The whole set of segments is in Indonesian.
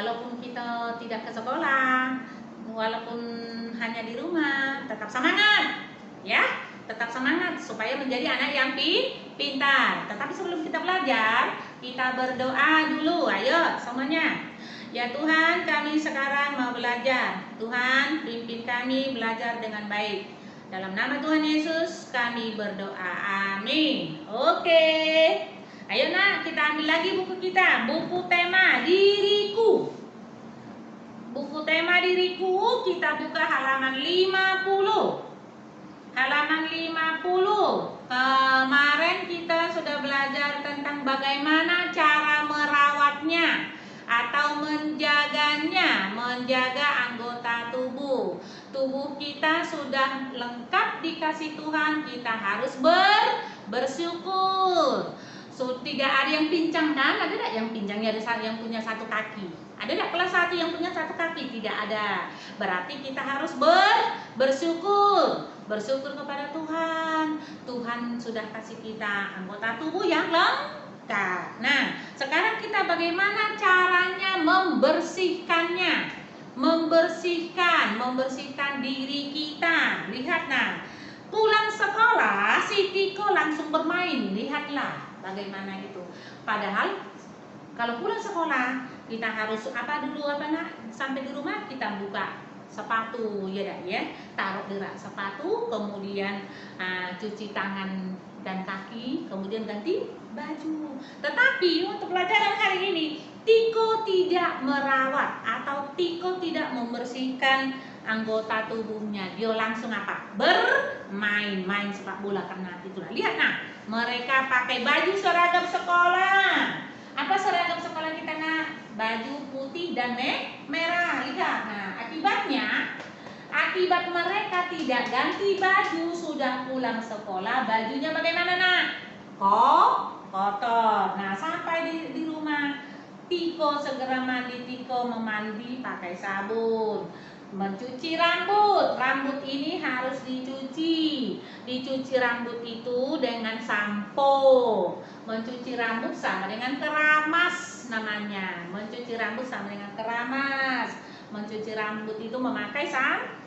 walaupun kita tidak ke sekolah, walaupun hanya di rumah, tetap semangat ya, tetap semangat supaya menjadi anak yang pintar. Tetapi sebelum kita belajar, kita berdoa dulu. Ayo semuanya. Ya Tuhan, kami sekarang mau belajar. Tuhan, pimpin kami belajar dengan baik. Dalam nama Tuhan Yesus kami berdoa. Amin. Oke. Ayo nak, kita ambil lagi buku kita. Buku tema diriku. Buku tema diriku, kita buka halaman 50. Halaman 50. Kemarin kita sudah belajar tentang bagaimana cara merawatnya atau menjaganya, menjaga anggota tubuh. Tubuh kita sudah lengkap dikasih Tuhan, kita harus bersyukur. Tidak ada yang pincang kan? Ada tidak yang pincangnya, ada yang punya satu kaki? Ada tidak kelas 1 yang punya satu kaki? Tidak ada. Berarti kita harus bersyukur. Bersyukur kepada Tuhan. Tuhan sudah kasih kita anggota tubuh yang lengkap. Nah, sekarang kita bagaimana caranya membersihkannya? Membersihkan diri kita. Lihat nah, pulang sekolah si Tiko langsung bermain. Lihatlah bagaimana itu. Padahal kalau pulang sekolah kita harus apa dulu sampai di rumah kita buka sepatu ya, taruh di rak sepatu, kemudian cuci tangan dan kaki, kemudian ganti baju. Tetapi untuk pelajaran hari ini Tiko tidak merawat atau Tiko tidak membersihkan anggota tubuhnya. Dia langsung apa? Main sepak bola karena itulah. Lihat nah, mereka pakai baju seragam sekolah. Apa seragam sekolah kita nak? Baju putih dan merah. Lihat. Nah, akibat mereka tidak ganti baju sudah pulang sekolah, bajunya bagaimana nak? Kotor. Nah, sampai di rumah Tiko segera mandi. Tiko memandi pakai sabun. Mencuci rambut. Rambut ini harus dicuci. Dicuci rambut itu dengan sampo. Mencuci rambut sama dengan keramas namanya. Mencuci rambut sama dengan keramas. Mencuci rambut itu memakai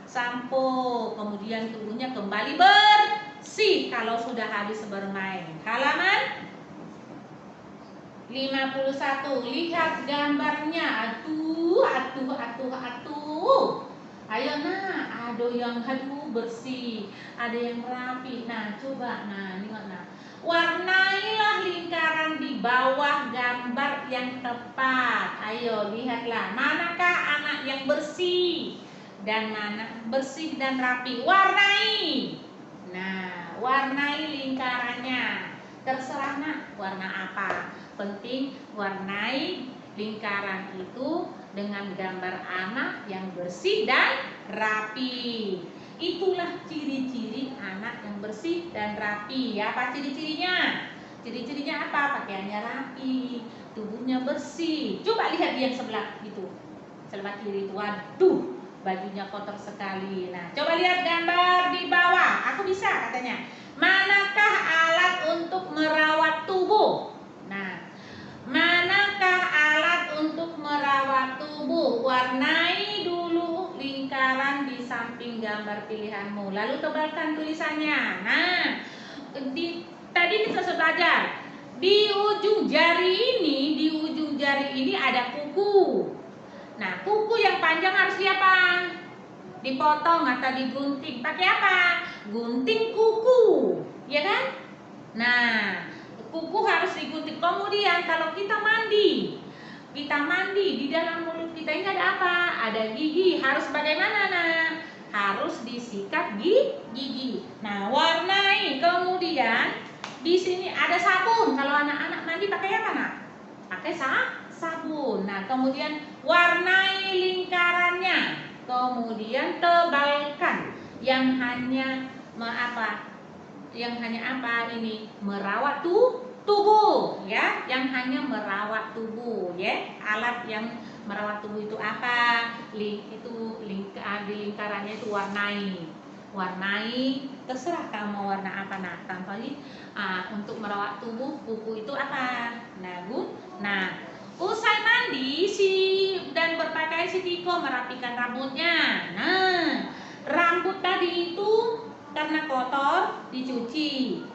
sampo. Kemudian tubuhnya kembali bersih kalau sudah habis bermain. Halaman 51. Lihat gambarnya. Atuh. Ayo nak, ada yang bersih, ada yang rapi. Nah, coba lihat nah. Warnailah lingkaran di bawah gambar yang tepat. Ayo lihatlah, manakah anak yang bersih dan mana bersih dan rapi. Warnai. Nah, warnai lingkarannya. Terserah nak warna apa. Penting warnai lingkaran itu dengan gambar anak yang bersih dan rapi. Itulah ciri-ciri anak yang bersih dan rapi. Apa ciri-cirinya? Ciri-cirinya apa? Pakaiannya rapi, tubuhnya bersih. Coba lihat yang sebelah itu, sebelah kiri itu. Waduh, bajunya kotor sekali. Nah, coba lihat gambar di bawah. Aku bisa katanya. Manakah alat untuk merawat tubuh? Nah, manakah alat untuk merawat tubuh? Warnai dulu lingkaran di samping gambar pilihanmu. Lalu tebalkan tulisannya. Nah, tadi kita sudah belajar. Di ujung jari ini ada kuku. Nah, kuku yang panjang harus diapa? Dipotong atau digunting. Pakai apa? Gunting kuku, ya kan? Nah, kuku harus digunting. Kemudian kalau kita mandi di dalam mulut kita ini ada apa? Ada gigi. Harus bagaimana nah? Harus disikat gigi. Nah, warnai. Kemudian di sini ada sabun. Kalau anak-anak mandi pakai apa nak? Pakai sabun. Nah, kemudian warnai lingkarannya. Kemudian tebalkan. Yang hanya merawat tubuh ya, yang hanya merawat tubuh ya. Alat yang merawat tubuh itu apa? Di lingkarannya itu warnai. Terserah kamu mau warna apa nah. Untuk merawat tubuh kuku itu apa? Nah, usai mandi mandi dan berpakaian si Tiko merapikan rambutnya. Nah, rambut tadi itu karena kotor dicuci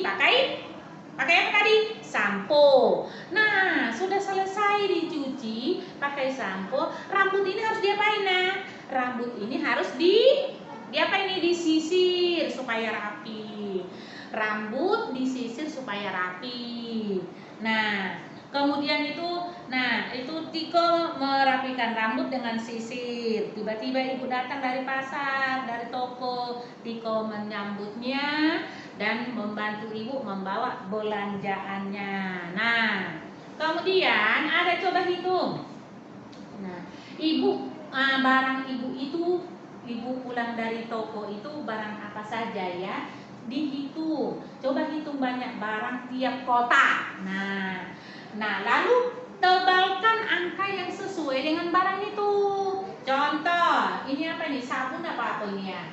pakai apa tadi? Sampo. Nah, sudah selesai dicuci pakai sampo, rambut ini harus diapain? Nah, rambut ini harus diapain nih? Disisir supaya rapi. Rambut disisir supaya rapi. Nah, kemudian itu Tiko merapikan rambut dengan sisir. Tiba-tiba ibu datang dari pasar, dari toko. Tiko menyambutnya dan membantu ibu membawa belanjaannya. Nah, kemudian ada coba hitung. Nah, barang ibu itu, ibu pulang dari toko itu barang apa saja ya? Dihitung. Coba hitung banyak barang tiap kotak. Nah, lalu tebalkan angka yang sesuai dengan barang itu. Contoh, ini apa nih? Sabun apa ini ya?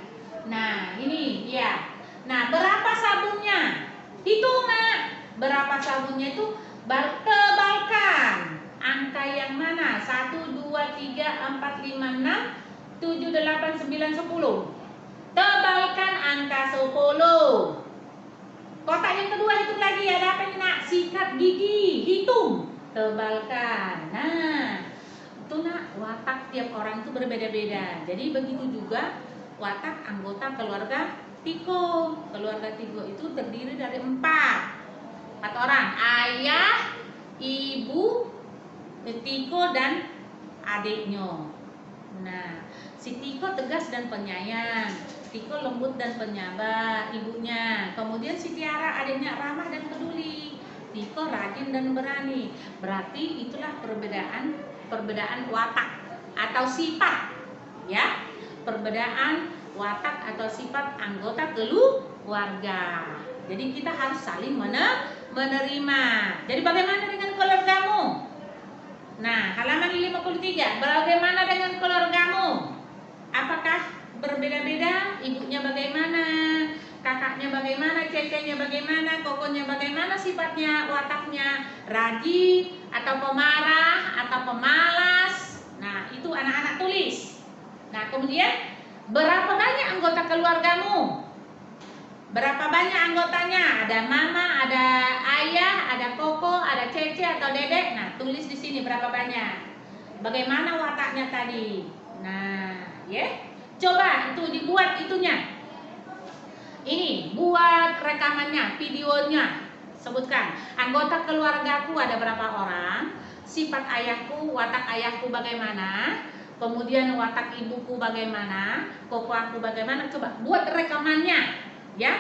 Nah, ini ya. Nah, berapa sabunnya? Hitung, Nak. Berapa sabunnya itu? Tebalkan. Angka yang mana? 1, 2, 3, 4, 5, 6, 7, 8, 9, 10. Tebalkan angka 10. Kotak yang kedua hitung lagi, ada apa ini, Nak? Sikat gigi, hitung. Tebalkan. Nah, itu, Nak, watak tiap orang itu berbeda-beda. Jadi begitu juga watak anggota keluarga Tiko. Keluarga Tiko itu terdiri dari 4 orang. Ayah, ibu, Tiko dan adiknya. Nah, si Tiko tegas dan penyayang, Tiko lembut dan penyabar, ibunya. Kemudian si Tiara, adiknya, ramah dan peduli. Tiko rajin dan berani. Berarti itulah perbedaan watak atau sifat, ya. Perbedaan watak atau sifat anggota keluarga. Jadi kita harus saling menerima. Jadi bagaimana dengan keluargamu? Nah, halaman 53. Bagaimana dengan keluargamu? Apakah berbeda-beda? Ibunya bagaimana? Kakaknya bagaimana? Cecenya bagaimana? Kokonya bagaimana sifatnya, wataknya? Rajin atau pemarah atau pemalas? Nah, itu anak-anak tulis. Nah, kemudian berapa banyak anggota keluargamu? Berapa banyak anggotanya? Ada mama, ada ayah, ada koko, ada cece atau dedek. Nah, tulis di sini berapa banyak. Bagaimana wataknya tadi? Nah, ya. Coba itu dibuat itunya. Ini, buat rekamannya, videonya. Sebutkan, anggota keluargaku ada berapa orang? Sifat ayahku, watak ayahku bagaimana? Kemudian watak ibuku bagaimana? Koko aku bagaimana? Coba buat rekamannya, ya.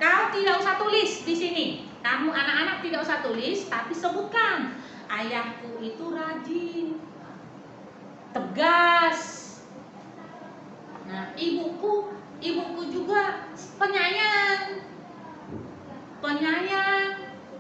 Kau tidak usah tulis di sini. Kamu anak-anak tidak usah tulis, tapi sebutkan. Ayahku itu rajin, tegas. Nah, ibuku juga penyayang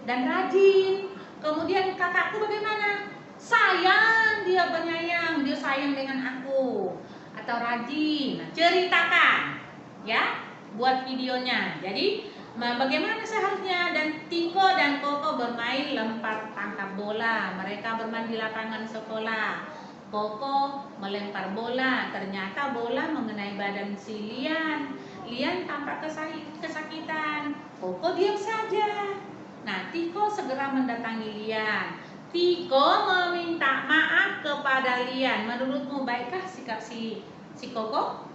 dan rajin. Kemudian kakakku bagaimana? Sayang, dia penyayang, dia sayang dengan aku atau rajin. Nah, ceritakan, ya, buat videonya. Jadi bagaimana seharusnya? Dan Tiko dan Koko bermain lempar tangkap bola. Mereka bermain di lapangan sekolah. Koko melempar bola, ternyata bola mengenai badan si Lian. Lian tampak kesakitan. Koko diam saja. Nah, Tiko segera mendatangi Lian. Tiko meminta maaf kepada Lian. Menurutmu baikkah sikap si Koko?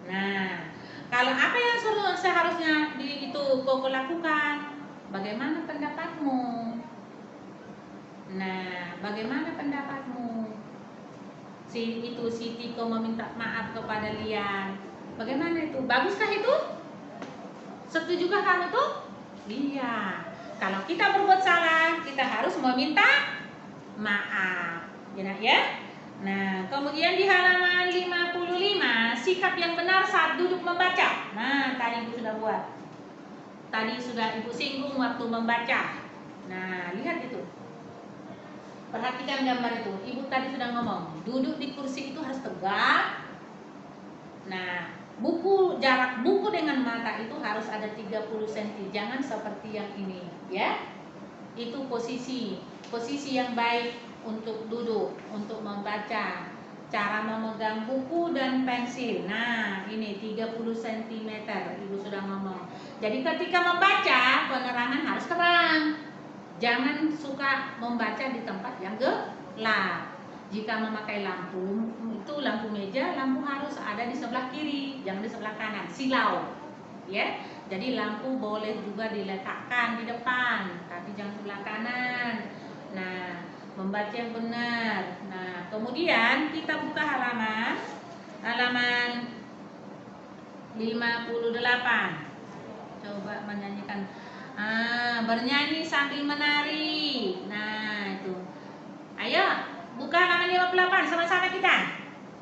Nah, kalau apa yang seharusnya itu Koko lakukan? Bagaimana pendapatmu? Nah, bagaimana pendapatmu? Si Tiko meminta maaf kepada Lian. Bagaimana itu? Baguskah itu? Setujukah kamu tuh? Iya. Kalau kita berbuat salah, kita harus meminta maaf. Ya. Nah, kemudian di halaman 55, sikap yang benar saat duduk membaca. Nah, tadi Ibu sudah buat. Tadi sudah Ibu singgung waktu membaca. Nah, lihat itu. Perhatikan gambar itu. Ibu tadi sudah ngomong, duduk di kursi itu harus tegak. Nah, jarak buku dengan mata itu harus ada 30 cm. Jangan seperti yang ini, ya. Itu posisi yang baik untuk duduk, untuk membaca. Cara memegang buku dan pensil. Nah, ini 30 cm Ibu sudah ngomong. Jadi ketika membaca, penerangan harus terang. Jangan suka membaca di tempat yang gelap. Jika memakai lampu, itu lampu meja, lampu harus ada di sebelah kiri, jangan di sebelah kanan, silau. Ya. Jadi lampu boleh juga diletakkan di depan, tapi jangan sebelah kanan. Nah, membaca yang benar. Nah, kemudian kita buka halaman 58. Coba menyanyikan. Bernyanyi sambil menari. Nah, itu. Ayo, buka halaman 58 sama-sama kita.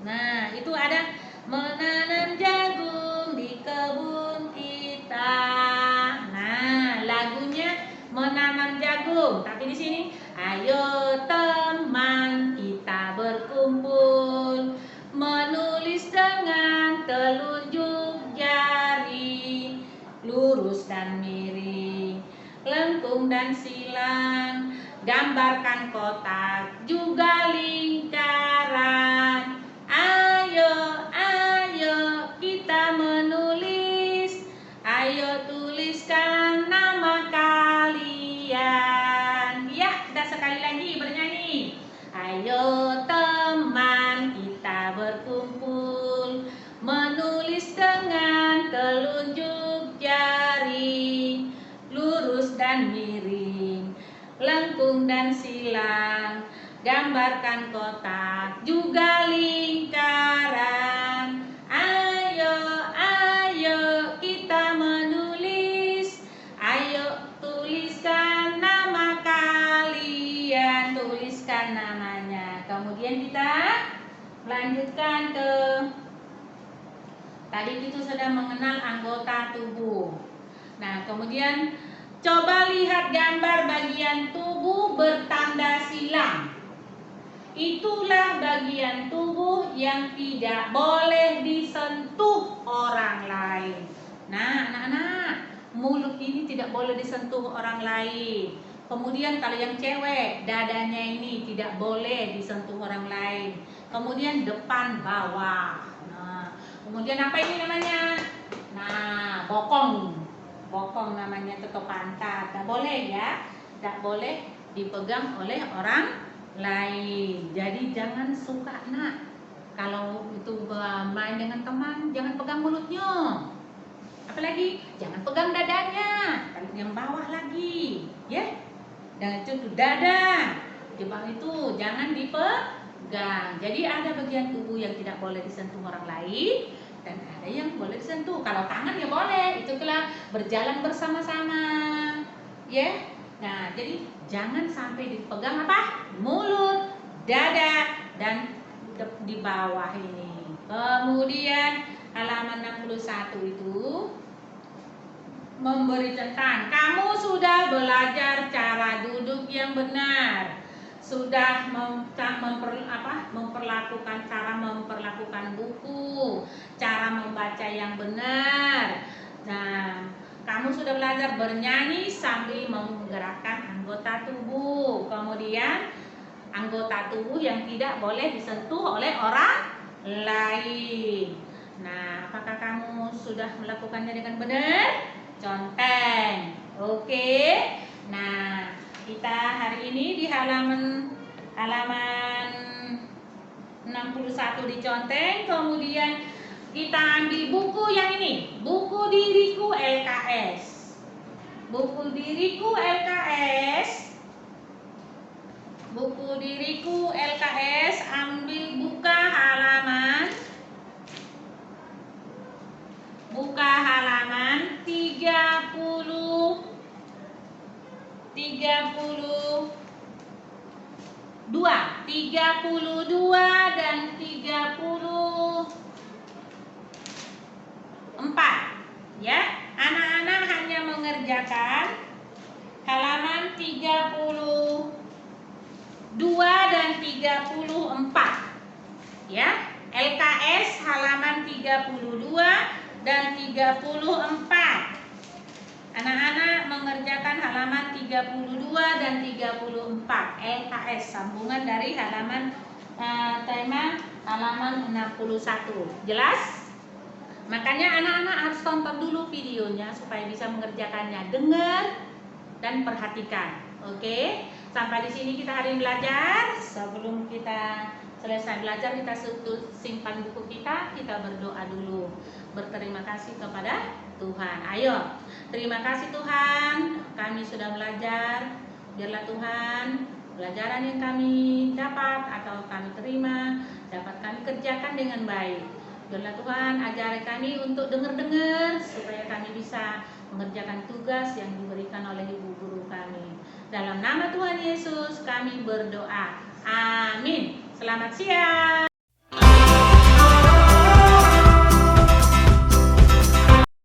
Nah, itu ada menanam jagung di kebun kita. Nah, lagunya menanam jagung, tapi di sini ayo teman kita berkumpul menulis dengan telunjuk jari, lurus dan miring, lengkung dan silang, gambarkan kotak juga lingkaran. Ayo, ayo kita menulis, ayo tuliskan nama kalian. Ya, dan sekali lagi bernyanyi. Ayo teman kita berkumpul menulis dengan telunjuk jari, lurus dan miring, lengkung dan silang, gambarkan kotak juga lingkaran. Ayo, ayo kita menulis, ayo tuliskan nama kalian, tuliskan namanya. Kemudian kita melanjutkan ke tadi itu sudah mengenal anggota tubuh. Nah, kemudian coba lihat gambar bagian tubuh bertanda silang. Itulah bagian tubuh yang tidak boleh disentuh orang lain. Nah, anak-anak, mulut ini tidak boleh disentuh orang lain. Kemudian kalau yang cewek, dadanya ini tidak boleh disentuh orang lain. Kemudian depan bawah. Nah, kemudian apa ini namanya? Nah, bokong. Bokong namanya, tutup pantat. Tidak boleh ya. Tidak boleh dipegang oleh orang lain. Jadi jangan suka nak. Kalau itu main dengan teman, jangan pegang mulutnya. Apalagi jangan pegang dadanya. Yang bawah lagi, ya. Dan itu dada. Di bawah itu jangan dipegang. Jadi ada bagian tubuh yang tidak boleh disentuh orang lain dan ada yang boleh disentuh. Kalau tangan ya boleh. Itu telah berjalan bersama-sama. Ya. Nah, jadi jangan sampai dipegang apa? Mulut, dada, dan di bawah ini. Kemudian halaman 61 itu memberi tentang kamu sudah belajar cara duduk yang benar, sudah memperlakukan cara memperlakukan buku, cara membaca yang benar. Nah, kamu sudah belajar bernyanyi sambil menggerakkan anggota tubuh. Kemudian anggota tubuh yang tidak boleh disentuh oleh orang lain. Nah, apakah kamu sudah melakukannya dengan benar? Conteng. Oke. Nah, kita hari ini di halaman 61 diconteng, kemudian kita ambil buku yang ini, buku diriku LKS. Buku diriku LKS. Buku diriku LKS, ambil buka halaman 32 dan 34. Ya, anak-anak hanya mengerjakan halaman 32 dan 34. Ya, LKS halaman 32 dan 34. Anak-anak anak-anak mengerjakan halaman 32 dan 34 LKS, sambungan dari halaman tema halaman 61. Jelas? Makanya anak-anak harus tonton dulu videonya supaya bisa mengerjakannya. Dengar dan perhatikan. Oke? Sampai di sini kita hari ini belajar. Sebelum kita selesai belajar, kita simpan buku kita berdoa dulu. Berterima kasih kepada Tuhan. Ayo, terima kasih Tuhan, kami sudah belajar. Biarlah Tuhan, pelajaran yang kami dapat atau kami terima dapat kami kerjakan dengan baik. Biarlah Tuhan, ajari kami untuk dengar-dengar supaya kami bisa mengerjakan tugas yang diberikan oleh ibu guru kami. Dalam nama Tuhan Yesus kami berdoa. Amin. Selamat siang.